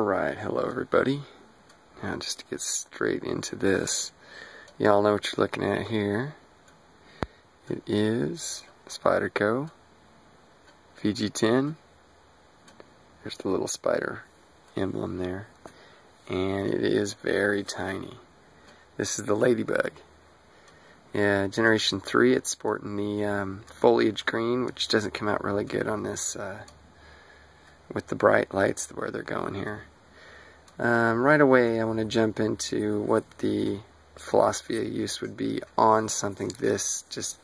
Alright, hello everybody. Now just to get straight into this, y'all know what you're looking at here. It is Spyderco VG10. There's the little spider emblem there. And it is very tiny. This is the Ladybug. Yeah, Generation 3, it's sporting the foliage green, which doesn't come out really good on this with the bright lights where they're going here. Right away I want to jump into what the philosophy of use would be on something this just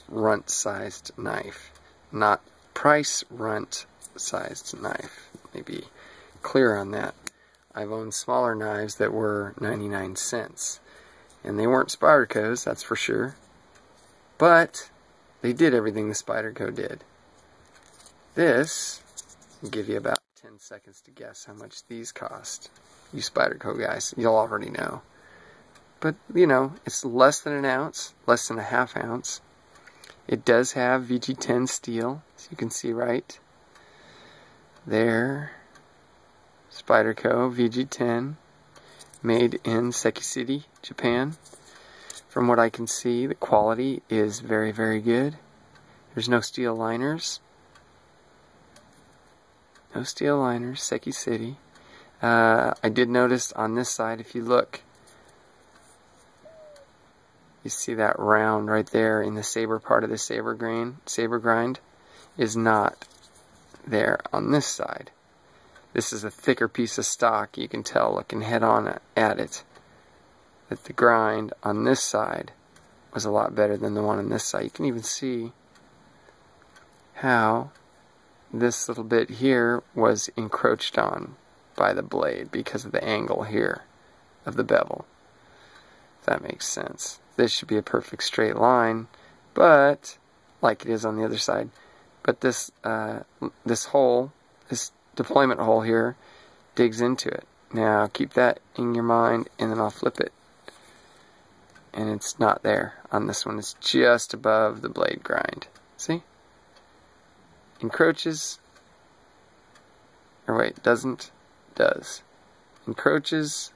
runt sized knife. Not price runt sized knife. Maybe clear on that. I've owned smaller knives that were 99 cents. And they weren't Spydercos, that's for sure. But they did everything the Spyderco did. This will give you about 10 seconds to guess how much these cost. You Spyderco guys, you'll already know. But, you know, it's less than an ounce, less than a half ounce. It does have VG10 steel, as you can see right there. Spyderco VG10, made in Seki City, Japan. From what I can see, the quality is very, very good. There's no steel liners. No steel liners, Seki City. I did notice on this side, if you look, you see that round right there in the saber part of the saber grind is not there on this side. This is a thicker piece of stock. You can tell looking head on at it that the grind on this side was a lot better than the one on this side. You can even see how this little bit here was encroached on by the blade because of the angle here of the bevel. If that makes sense. This should be a perfect straight line, but like it is on the other side. But this this hole, this deployment hole here, digs into it. Now keep that in your mind, and then I'll flip it. And it's not there on this one. It's just above the blade grind. See? Encroaches, or wait, doesn't, does. Encroaches,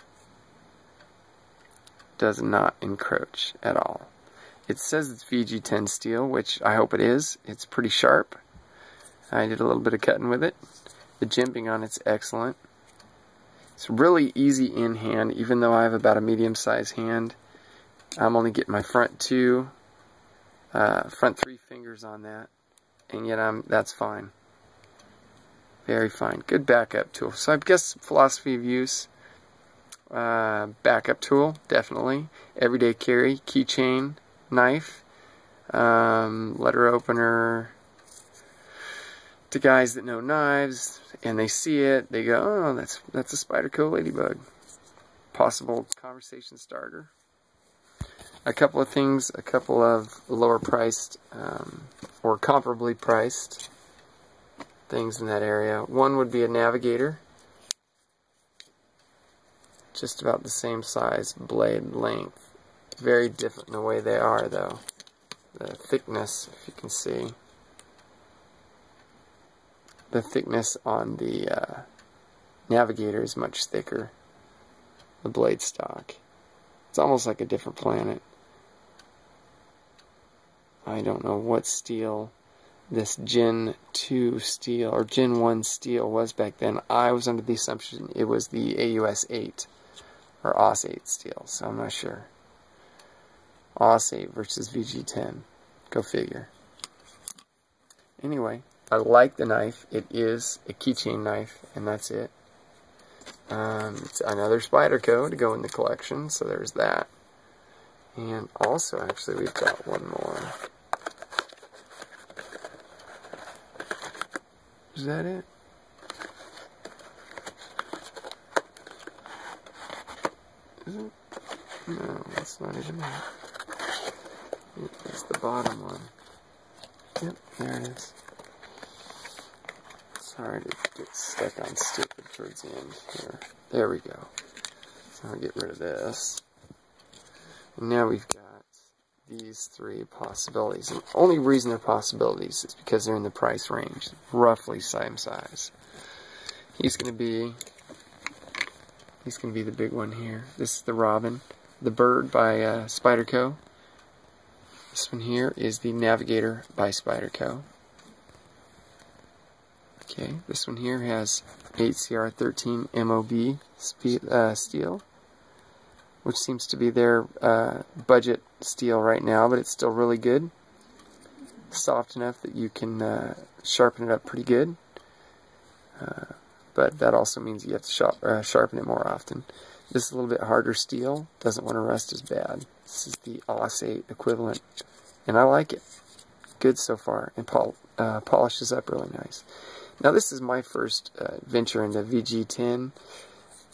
does not encroach at all. It says it's VG10 steel, which I hope it is. It's pretty sharp. I did a little bit of cutting with it. The jimping on it's excellent. It's really easy in hand, even though I have about a medium-sized hand. I'm only getting my front three fingers on that. And yet that's fine. Very fine. Good backup tool. So I guess philosophy of use. Backup tool, definitely. Everyday carry, keychain, knife, letter opener. To guys that know knives and they see it, they go, "Oh, that's a Spyderco Ladybug." Possible conversation starter. A couple of things, a couple of lower priced or comparably priced things in that area. One would be a navigator, just about the same size, blade length. Very different in the way they are though. The thickness, if you can see. The thickness on the navigator is much thicker. The blade stock. It's almost like a different planet. I don't know what steel this Gen 2 steel or Gen 1 steel was back then. I was under the assumption it was the AUS 8 or AUS 8 steel, so I'm not sure. AUS 8 versus VG10. Go figure. Anyway, I like the knife. It is a keychain knife, and that's it. It's another Spyderco to go in the collection, so there's that. And also, actually, we've got one more. Is that it? Is it? No, that's not even it. It's the bottom one. Yep, there it is. Sorry to get stuck on stupid towards the end here. There we go. So I'll get rid of this. And now we've got these three possibilities. And the only reason they're possibilities is because they're in the price range. Roughly same size. He's going to be He's going to be the big one here. This is the Robin, the Bird by Spyderco. This one here is the Navigator by Spyderco. Okay, this one here has 8CR13 MOB steel, which seems to be their budget steel right now, but it's still really good. Soft enough that you can sharpen it up pretty good. But that also means you have to sharpen it more often. This is a little bit harder steel, doesn't want to rust as bad. This is the AUS-8 equivalent, and I like it. Good so far, and polishes up really nice. Now this is my first venture into VG10.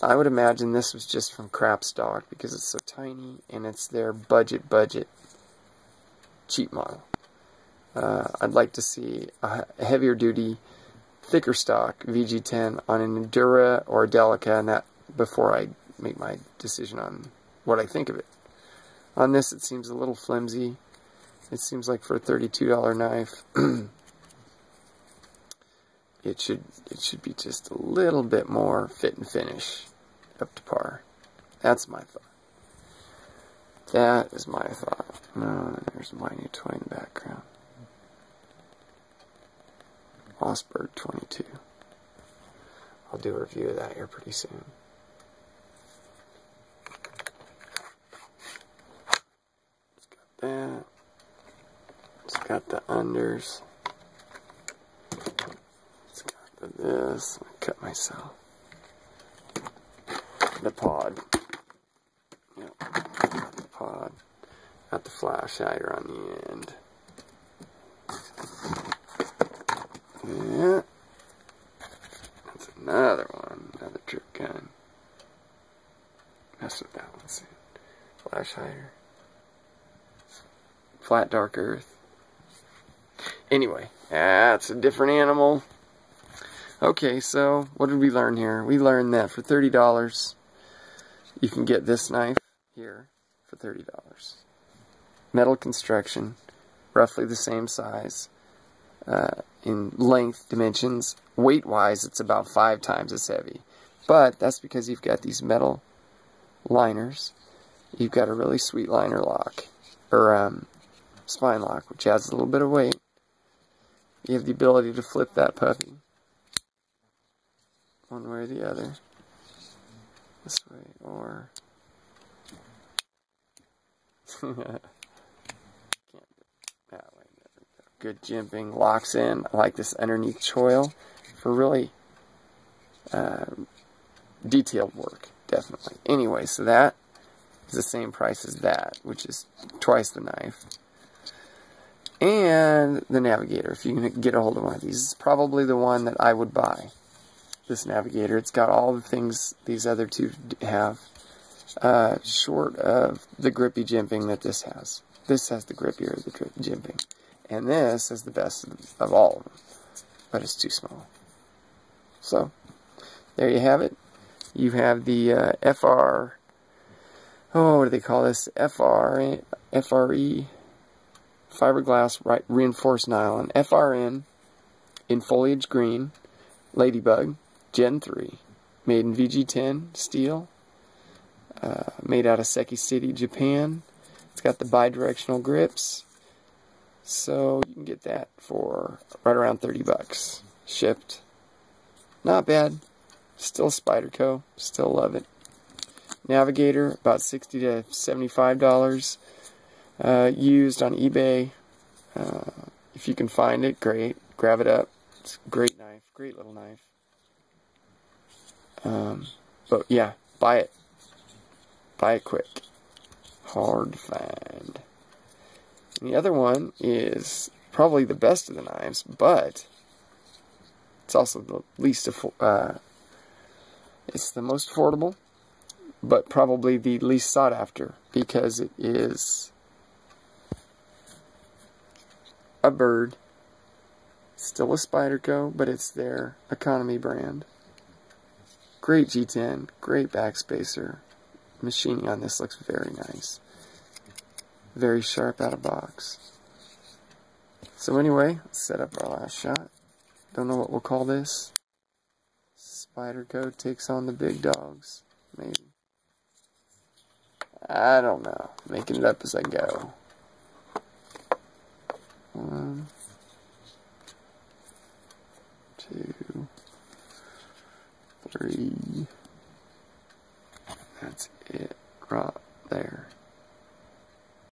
I would imagine this was just from crap stock because it's so tiny, and it's their budget cheap model. I'd like to see a heavier duty, thicker stock VG10 on an Endura or a Delica, and that before I make my decision on what I think of it. On this, it seems a little flimsy. It seems like for a $32 knife, it should be just a little bit more fit and finish, up to par. That's my thought. That is my thought. No, there's my new toy in the background. Mossberg 22. I'll do a review of that here pretty soon. It's got that. It's got the unders. It's got this. I cut myself. The pod. Yep. Got the pod. Got the flash hider on the end. Yeah. That's another one. Another drip gun. Mess with that one soon. Flash hider. Flat dark earth. Anyway, that's a different animal. Okay, so what did we learn here? We learned that for $30 you can get this knife here for $30. Metal construction, roughly the same size. In length dimensions, weight-wise, it's about 5 times as heavy. But that's because you've got these metal liners. You've got a really sweet liner lock, or spine lock, which adds a little bit of weight. You have the ability to flip that puppy one way or the other. This way, or can't do that way. Good jimping, locks in. I like this underneath choil for really detailed work, definitely. Anyway, so that is the same price as that, which is twice the knife. And the Navigator, if you can get a hold of one of these. It's probably the one that I would buy, this Navigator. It's got all the things these other two have, short of the grippy jimping that this has. This has the grippier the jimping. And this is the best of all of them, but it's too small. So, there you have it. You have the FR, what do they call this? FRE, fiberglass reinforced nylon, FRN, in foliage green, Ladybug, Gen 3, made in VG10 steel, made out of Seki City, Japan. It's got the bi-directional grips. So you can get that for right around $30 shipped. Not bad. Still Spyderco. Still love it. Navigator, about $60 to $75. Used on eBay. If you can find it, great. Grab it up. It's a great knife. Great little knife. But yeah, buy it. Buy it quick. Hard to find. And the other one is probably the best of the knives, but it's also the least it's the most affordable, but probably the least sought after, because it is a bird. Still a Spyderco, but it's their economy brand. Great G10, great backspacer. Machining on this looks very nice. Very sharp out of box. So anyway, let's set up our last shot. Don't know what we'll call this. Spyderco takes on the big dogs. maybe. I don't know. Making it up as I go. 1, 2, 3. That's it right there.